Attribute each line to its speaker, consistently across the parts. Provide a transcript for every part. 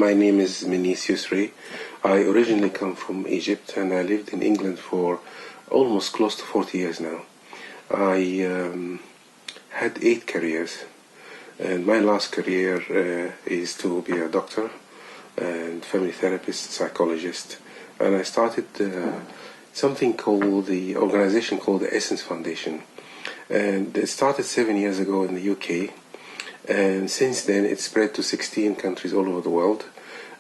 Speaker 1: My name is Menis Yousry. I originally come from Egypt and I lived in England for almost close to 40 years now. I had 8 careers, and my last career is to be a doctor and family therapist, psychologist. And I started something called the organization called the Essence Foundation. And it started 7 years ago in the UK. And since then it spread to 16 countries all over the world,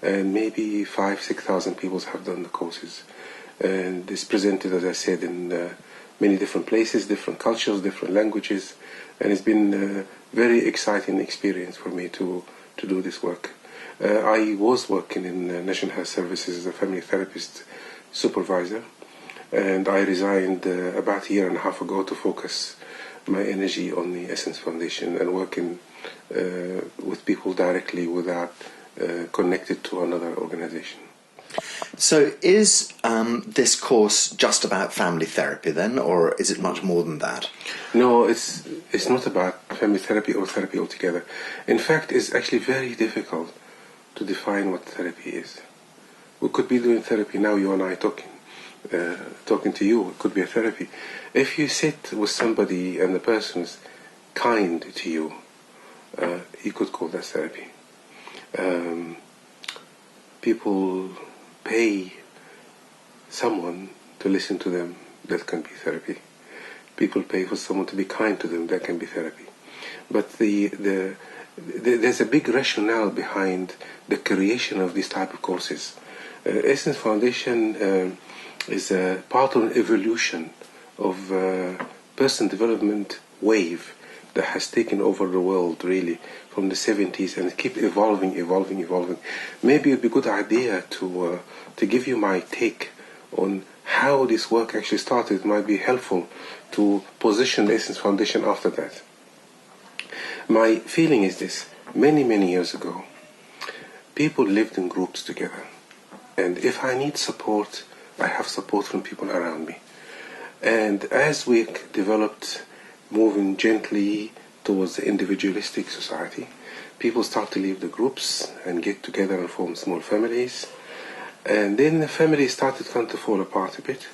Speaker 1: and maybe 5,000-6,000 people have done the courses. And it's presented, as I said, in many different places, different cultures, different languages, and it's been a very exciting experience for me to do this work. I was working in National Health Services as a family therapist supervisor, and I resigned about a year and a half ago to focus my energy on the Essence Foundation and working with people directly without connected to another organization.
Speaker 2: So is this course just about family therapy then, or is it much more than that?
Speaker 1: No, it's not about family therapy or therapy altogether. In fact, it's actually very difficult to define what therapy is. We could be doing therapy now, you and I talking to you. It could be a therapy. If you sit with somebody and the person is kind to you, you could call that therapy. People pay someone to listen to them, that can be therapy. People pay for someone to be kind to them, that can be therapy. But there's a big rationale behind the creation of these type of courses. Essence Foundation is a part of an evolution of person development wave that has taken over the world really from the 70s and keep evolving. Maybe it'd be a good idea to give you my take on how this work actually started. It might be helpful to position the Essence Foundation after that. My feeling is this: many years ago, people lived in groups together, and if I need support, I have support from people around me. And as we developed, moving gently towards the individualistic society, people start to leave the groups and get together and form small families. And then the family started to fall apart a bit.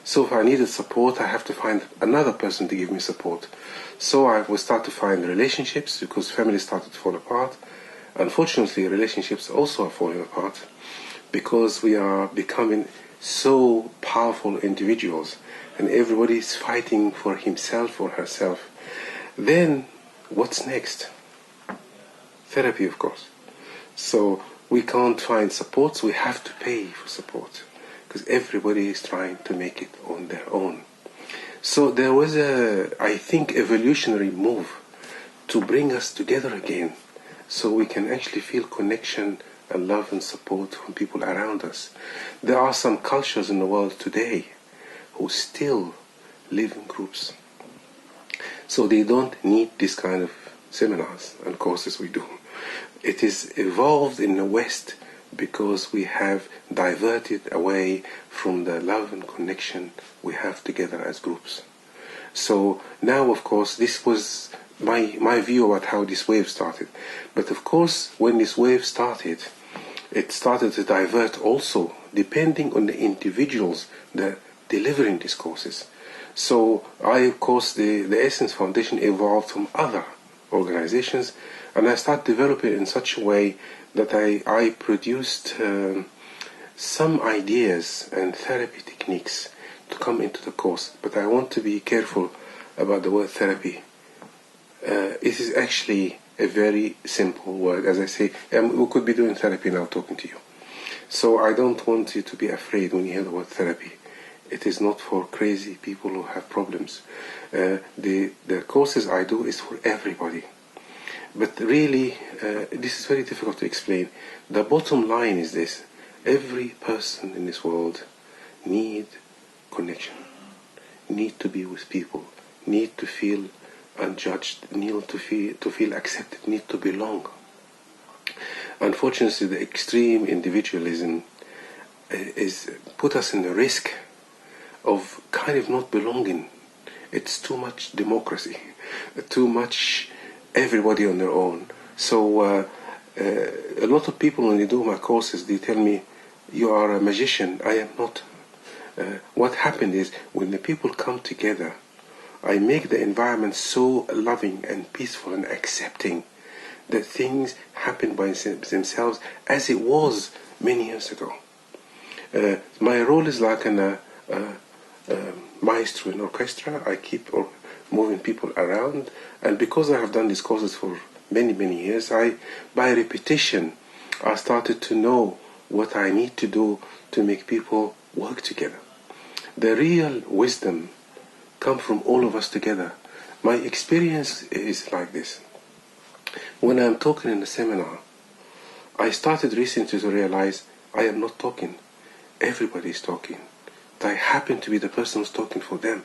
Speaker 1: So if I needed support, I have to find another person to give me support. So I would start to find relationships, because families started to fall apart. Unfortunately, relationships also are falling apart because we are becoming so powerful individuals and everybody is fighting for himself or herself. Then what's next? Therapy, of course. So we can't find support, so we have to pay for support because everybody is trying to make it on their own. So there was I think, evolutionary move to bring us together again so we can actually feel connection and love and support from people around us. There are some cultures in the world today who still live in groups. So they don't need this kind of seminars and courses we do. It is evolved in the West because we have diverted away from the love and connection we have together as groups. So now, of course, this was my view about how this wave started. But of course, when this wave started, it started to divert also, depending on the individuals that delivering these courses. So of course, the Essence Foundation evolved from other organizations, and I started developing it in such a way that I produced some ideas and therapy techniques to come into the course. But I want to be careful about the word therapy. It is actually a very simple word. As I say, we could be doing therapy now talking to you. So I don't want you to be afraid when you hear the word therapy. It is not for crazy people who have problems. The courses I do is for everybody. But really, this is very difficult to explain. The bottom line is this: every person in this world need connection, need to be with people, need to feel unjudged, need to feel accepted, need to belong. Unfortunately, the extreme individualism is put us in the risk of kind of not belonging. It's too much democracy, too much everybody on their own. So A lot of people, when they do my courses, they tell me, you are a magician. I am not. What happened is, when the people come together, I make the environment so loving and peaceful and accepting that things happen by themselves as it was many years ago. My role is like a maestro in orchestra. I keep moving people around, and because I have done these courses for many, many years, by repetition, I started to know what I need to do to make people work together. The real wisdom comes from all of us together. My experience is like this. When I'm talking in a seminar, I started recently to realize I am not talking. Everybody is talking. I happen to be the person who's talking for them.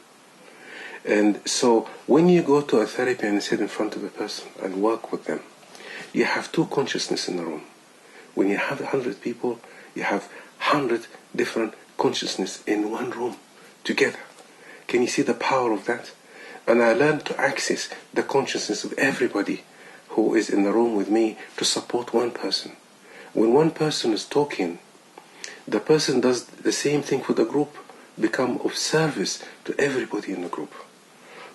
Speaker 1: And so when you go to a therapy and sit in front of a person and work with them, you have two consciousness in the room. When you have 100 people, you have 100 different consciousness in one room together. Can you see the power of that? And I learned to access the consciousness of everybody who is in the room with me to support one person. When one person is talking, the person does the same thing for the group, become of service to everybody in the group.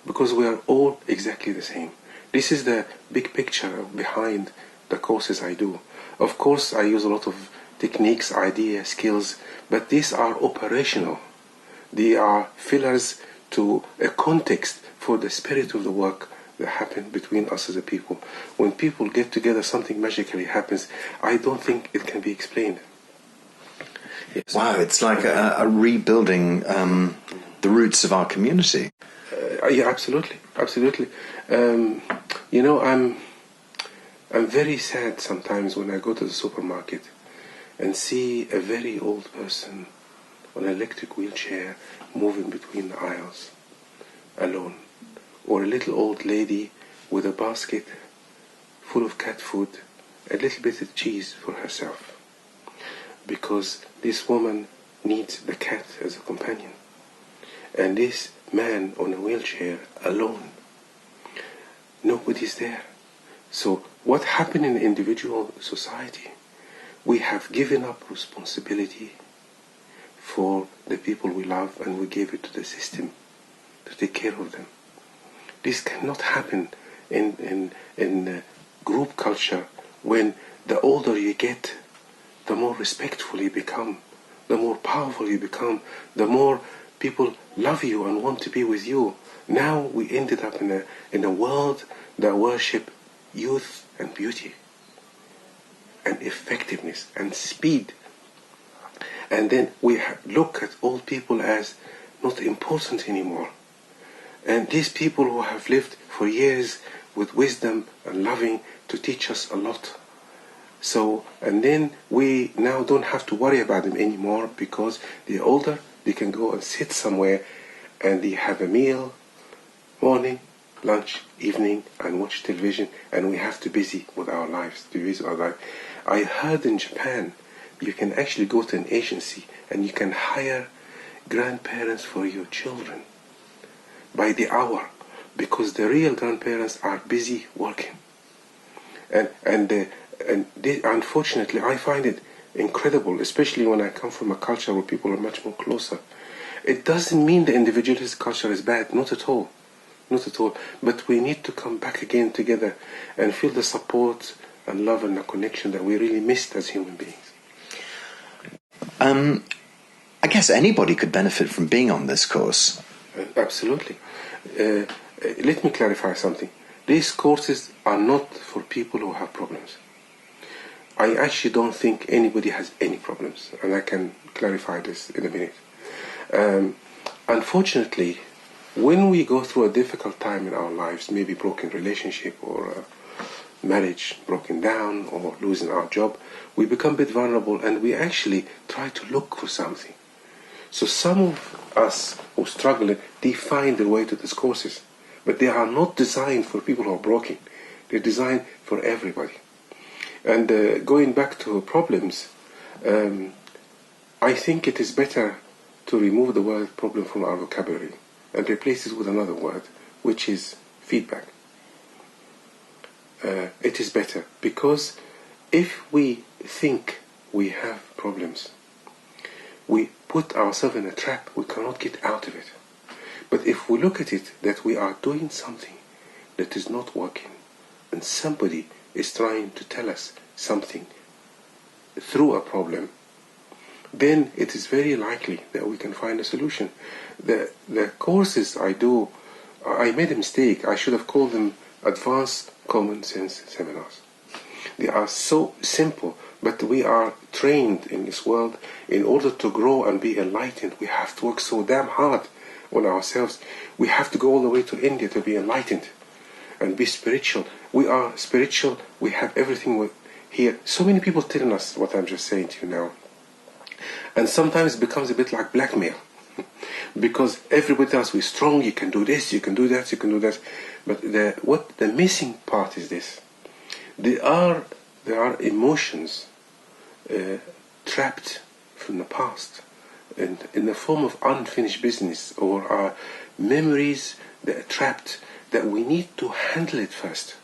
Speaker 1: Because we are all exactly the same. This is the big picture behind the courses I do. Of course, I use a lot of techniques, ideas, skills, but these are operational. They are fillers to a context for the spirit of the work that happens between us as a people. When people get together, something magically happens. I don't think it can be explained. Yes.
Speaker 2: Wow, it's like a rebuilding the roots of our community.
Speaker 1: Yeah, absolutely, absolutely. You know, I'm very sad sometimes when I go to the supermarket and see a very old person on an electric wheelchair moving between the aisles alone, or a little old lady with a basket full of cat food, a little bit of cheese for herself, because this woman needs the cat as a companion, and this man on a wheelchair alone, nobody's there. So what happened in the individual society? We have given up responsibility for the people we love, and we gave it to the system to take care of them. This cannot happen in group culture. When the older you get, the more respectful you become, the more powerful you become, the more people love you and want to be with you. Now we ended up in a world that worship youth and beauty and effectiveness and speed. And then we look at old people as not important anymore. And these people who have lived for years with wisdom and loving to teach us a lot. So, and then we now don't have to worry about them anymore because they're older, they can go and sit somewhere and they have a meal, morning, lunch, evening, and watch television, and we have to be busy with our lives, I heard in Japan, you can actually go to an agency and you can hire grandparents for your children by the hour, because the real grandparents are busy working. And unfortunately, I find it incredible, especially when I come from a culture where people are much more closer. It doesn't mean the individualist culture is bad, not at all. Not at all. But we need to come back again together and feel the support and love and the connection that we really missed as human beings.
Speaker 2: I guess anybody could benefit from being on this course.
Speaker 1: Absolutely. Let me clarify something. These courses are not for people who have problems. I actually don't think anybody has any problems, and I can clarify this in a minute. Unfortunately, when we go through a difficult time in our lives, maybe broken relationship or marriage broken down or losing our job, we become a bit vulnerable and we actually try to look for something. So some of us who struggle, they find their way to these courses, but they are not designed for people who are broken. They're designed for everybody. And going back to problems, I think it is better to remove the word problem from our vocabulary and replace it with another word, which is feedback. It is better because if we think we have problems, we put ourselves in a trap, we cannot get out of it. But if we look at it that we are doing something that is not working, and somebody is trying to tell us something through a problem, then it is very likely that we can find a solution. The courses I do, I made a mistake. I should have called them advanced common sense seminars. They are so simple, but we are trained in this world. In order to grow and be enlightened, we have to work so damn hard on ourselves. We have to go all the way to India to be enlightened and be spiritual. We are spiritual. We have everything here. So many people telling us what I'm just saying to you now. And sometimes it becomes a bit like blackmail. Because everybody tells us we're strong, you can do this, you can do that, you can do that. But what the missing part is this. There are emotions trapped from the past in the form of unfinished business, or are memories that are trapped, that we need to handle it first.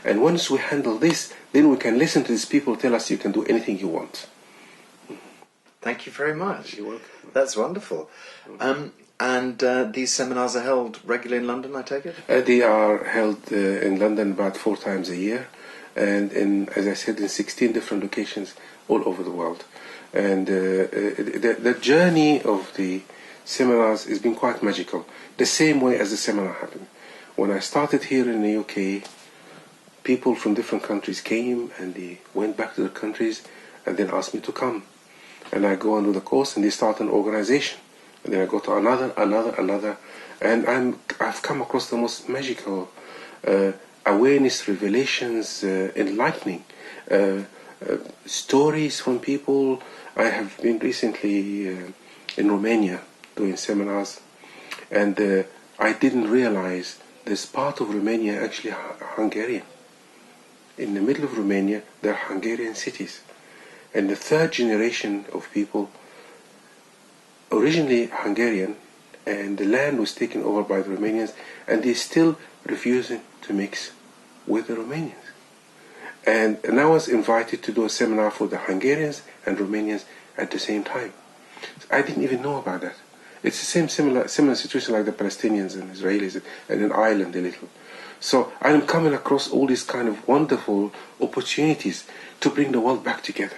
Speaker 1: And once we handle this, then we can listen to these people tell us you can do anything you want.
Speaker 2: Thank you very much.
Speaker 1: You're welcome.
Speaker 2: That's wonderful. And these seminars are held regularly in London, I take it?
Speaker 1: They are held in London about 4 times a year, and as I said, in 16 different locations all over the world. And the journey of the seminars has been quite magical, the same way as the seminar happened. When I started here in the UK, people from different countries came and they went back to their countries and then asked me to come. And I go and do the course, and they start an organization. And then I go to another. And I've come across the most magical awareness, revelations, enlightening stories from people. I have been recently in Romania doing seminars, and I didn't realize this part of Romania actually Hungarian. In the middle of Romania, there are Hungarian cities. And the 3rd generation of people, originally Hungarian, and the land was taken over by the Romanians, and they're still refusing to mix with the Romanians. And I was invited to do a seminar for the Hungarians and Romanians at the same time. I didn't even know about that. It's the same similar situation like the Palestinians and Israelis and in Ireland a little. So I'm coming across all these kind of wonderful opportunities to bring the world back together.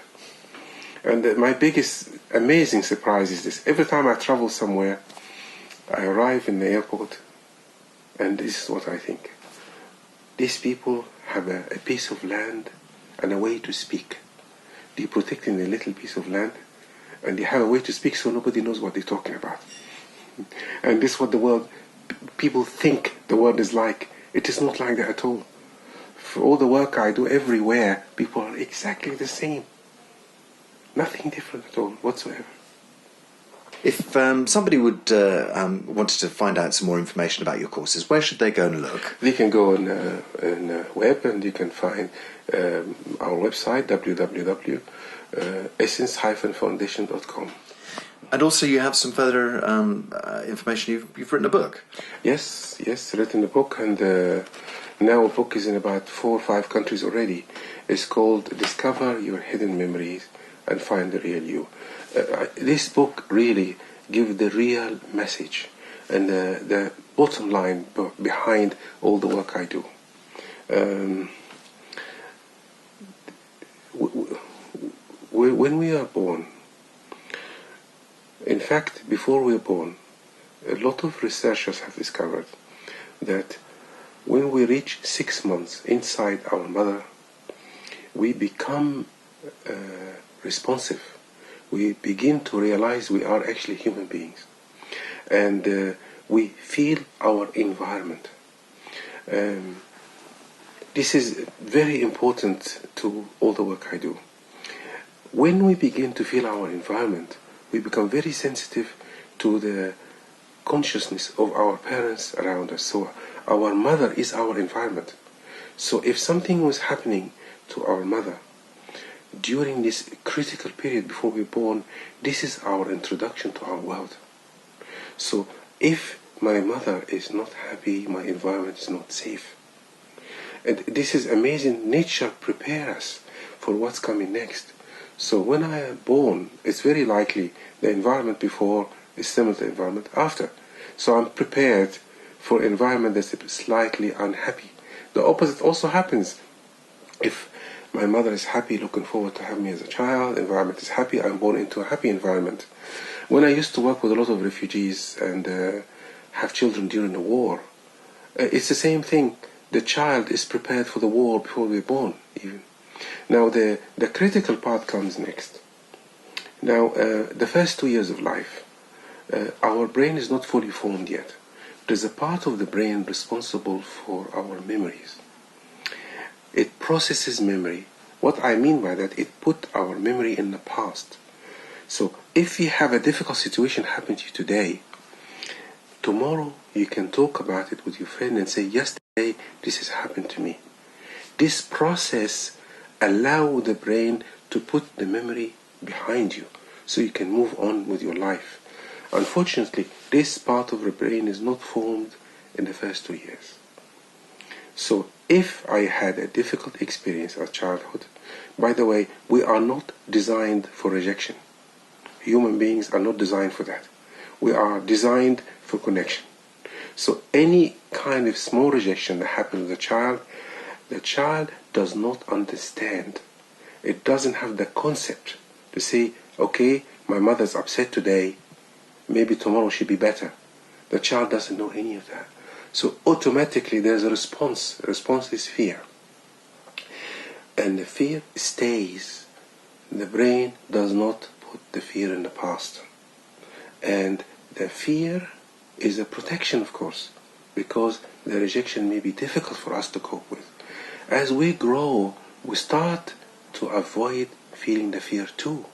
Speaker 1: And my biggest amazing surprise is this. Every time I travel somewhere, I arrive in the airport, and this is what I think. These people have a piece of land and a way to speak. They're protecting a little piece of land, and they have a way to speak so nobody knows what they're talking about. And this is what the world, people think the world is like. It is not like that at all. For all the work I do everywhere, people are exactly the same. Nothing different at all, whatsoever.
Speaker 2: If somebody would wanted to find out some more information about your courses, where should they go and look?
Speaker 1: They can go on the web, and you can find our website, www.essence-foundation.com.
Speaker 2: And also you have some further information. You've written a book.
Speaker 1: Yes, written a book, and now a book is in about 4 or 5 countries already. It's called Discover Your Hidden Memories and Find the Real You. This book really gives the real message and the bottom line behind all the work I do. When we are born, in fact, before we are born, a lot of researchers have discovered that when we reach 6 months inside our mother, we become responsive. We begin to realize we are actually human beings, and we feel our environment. This is very important to all the work I do. When we begin to feel our environment, we become very sensitive to the consciousness of our parents around us. So our mother is our environment. So if something was happening to our mother during this critical period before we're born, this is our introduction to our world. So if my mother is not happy, my environment is not safe. And this is amazing. Nature prepares us for what's coming next. So when I am born, it's very likely the environment before is similar to the environment after. So I'm prepared for an environment that's slightly unhappy. The opposite also happens. If my mother is happy, looking forward to having me as a child, the environment is happy, I'm born into a happy environment. When I used to work with a lot of refugees and have children during the war, it's the same thing. The child is prepared for the war before we're born, even. Now, the critical part comes next. Now, the first 2 years of life, our brain is not fully formed yet. There's a part of the brain responsible for our memories. It processes memory. What I mean by that, it put our memory in the past. So if you have a difficult situation happen to you today, tomorrow you can talk about it with your friend and say, yesterday this has happened to me. This process allows the brain to put the memory behind you so you can move on with your life. Unfortunately, this part of the brain is not formed in the first 2 years. So if I had a difficult experience of childhood, by the way, we are not designed for rejection. Human beings are not designed for that. We are designed for connection. So any kind of small rejection that happens to the child does not understand. It doesn't have the concept to say, okay, my mother's upset today, maybe tomorrow she'll be better. The child doesn't know any of that. So automatically there's a response. The response is fear. And the fear stays. The brain does not put the fear in the past. And the fear is a protection, of course, because the rejection may be difficult for us to cope with. As we grow, we start to avoid feeling the fear too.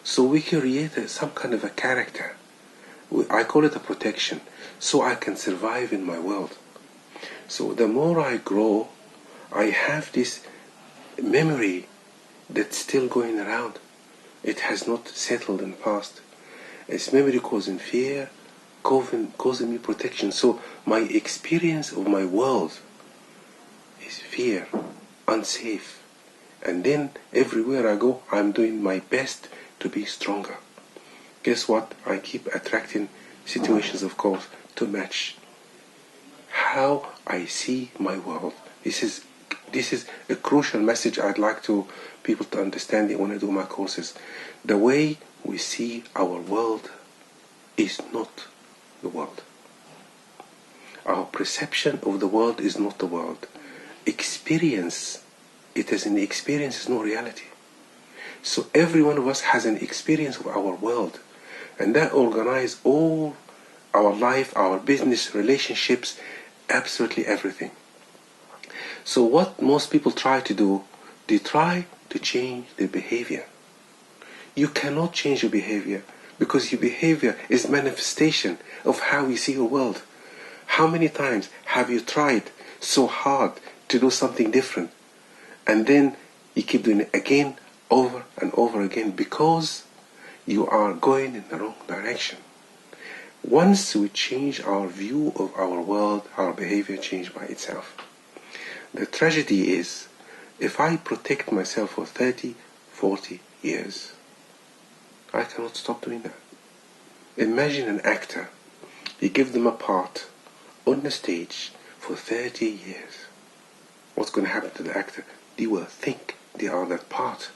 Speaker 1: So we create some kind of a character. I call it a protection, so I can survive in my world. So the more I grow, I have this memory that's still going around. It has not settled in the past. It's memory causing fear, causing me protection. So my experience of my world is fear, unsafe. And then everywhere I go, I'm doing my best to be stronger. Guess what? I keep attracting situations, of course, to match how I see my world. This is a crucial message I'd like people to understand it when I do my courses. The way we see our world is not the world. Our perception of the world is not the world. Experience, it is an experience, is not reality. So every one of us has an experience of our world. And that organizes all our life, our business, relationships, absolutely everything. So what most people try to do, they try to change their behavior. You cannot change your behavior because your behavior is manifestation of how you see your world. How many times have you tried so hard to do something different and then you keep doing it again, over and over again because you are going in the wrong direction. Once we change our view of our world, our behavior changes by itself. The tragedy is, if I protect myself for 30, 40 years, I cannot stop doing that. Imagine an actor. You give them a part on the stage for 30 years. What's going to happen to the actor? They will think they are that part,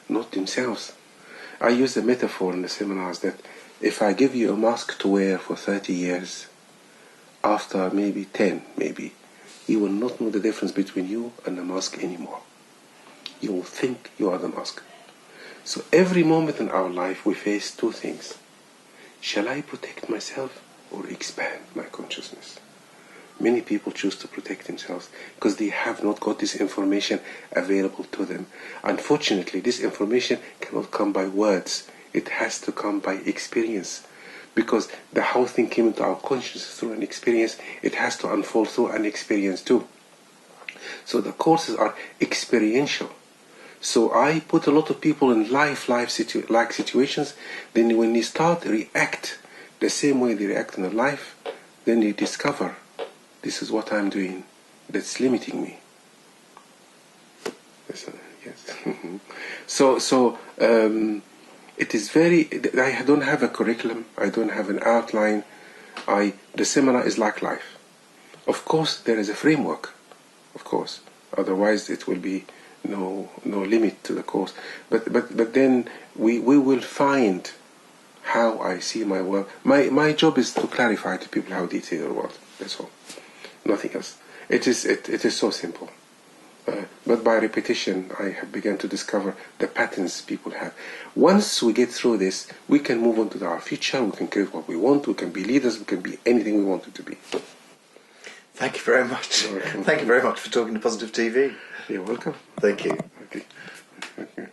Speaker 1: not themselves. I use the metaphor in the seminars that if I give you a mask to wear for 30 years, after maybe 10, you will not know the difference between you and the mask anymore. You will think you are the mask. So every moment in our life we face two things. Shall I protect myself or expand my consciousness? Many people choose to protect themselves because they have not got this information available to them. Unfortunately, this information cannot come by words. It has to come by experience. Because the whole thing came into our consciousness through an experience, it has to unfold through an experience too. So the courses are experiential. So I put a lot of people in like situations. Then when they start to react the same way they react in their life, then they discover this is what I'm doing that's limiting me. Listen, Yes. It is very. I don't have a curriculum. I don't have an outline. The seminar is like life. Of course, there is a framework. Of course, otherwise it will be no limit to the course. But then we will find how I see my work. My job is to clarify to people how they see their world. That's all. Nothing else. It is so simple. But by repetition, I have begun to discover the patterns people have. Once we get through this, we can move on to our future. We can create what we want. We can be leaders. We can be anything we want to be.
Speaker 2: Thank you very much. Thank you very much for talking to Positive TV.
Speaker 1: You're welcome.
Speaker 2: Thank you.
Speaker 1: Okay. Thank you.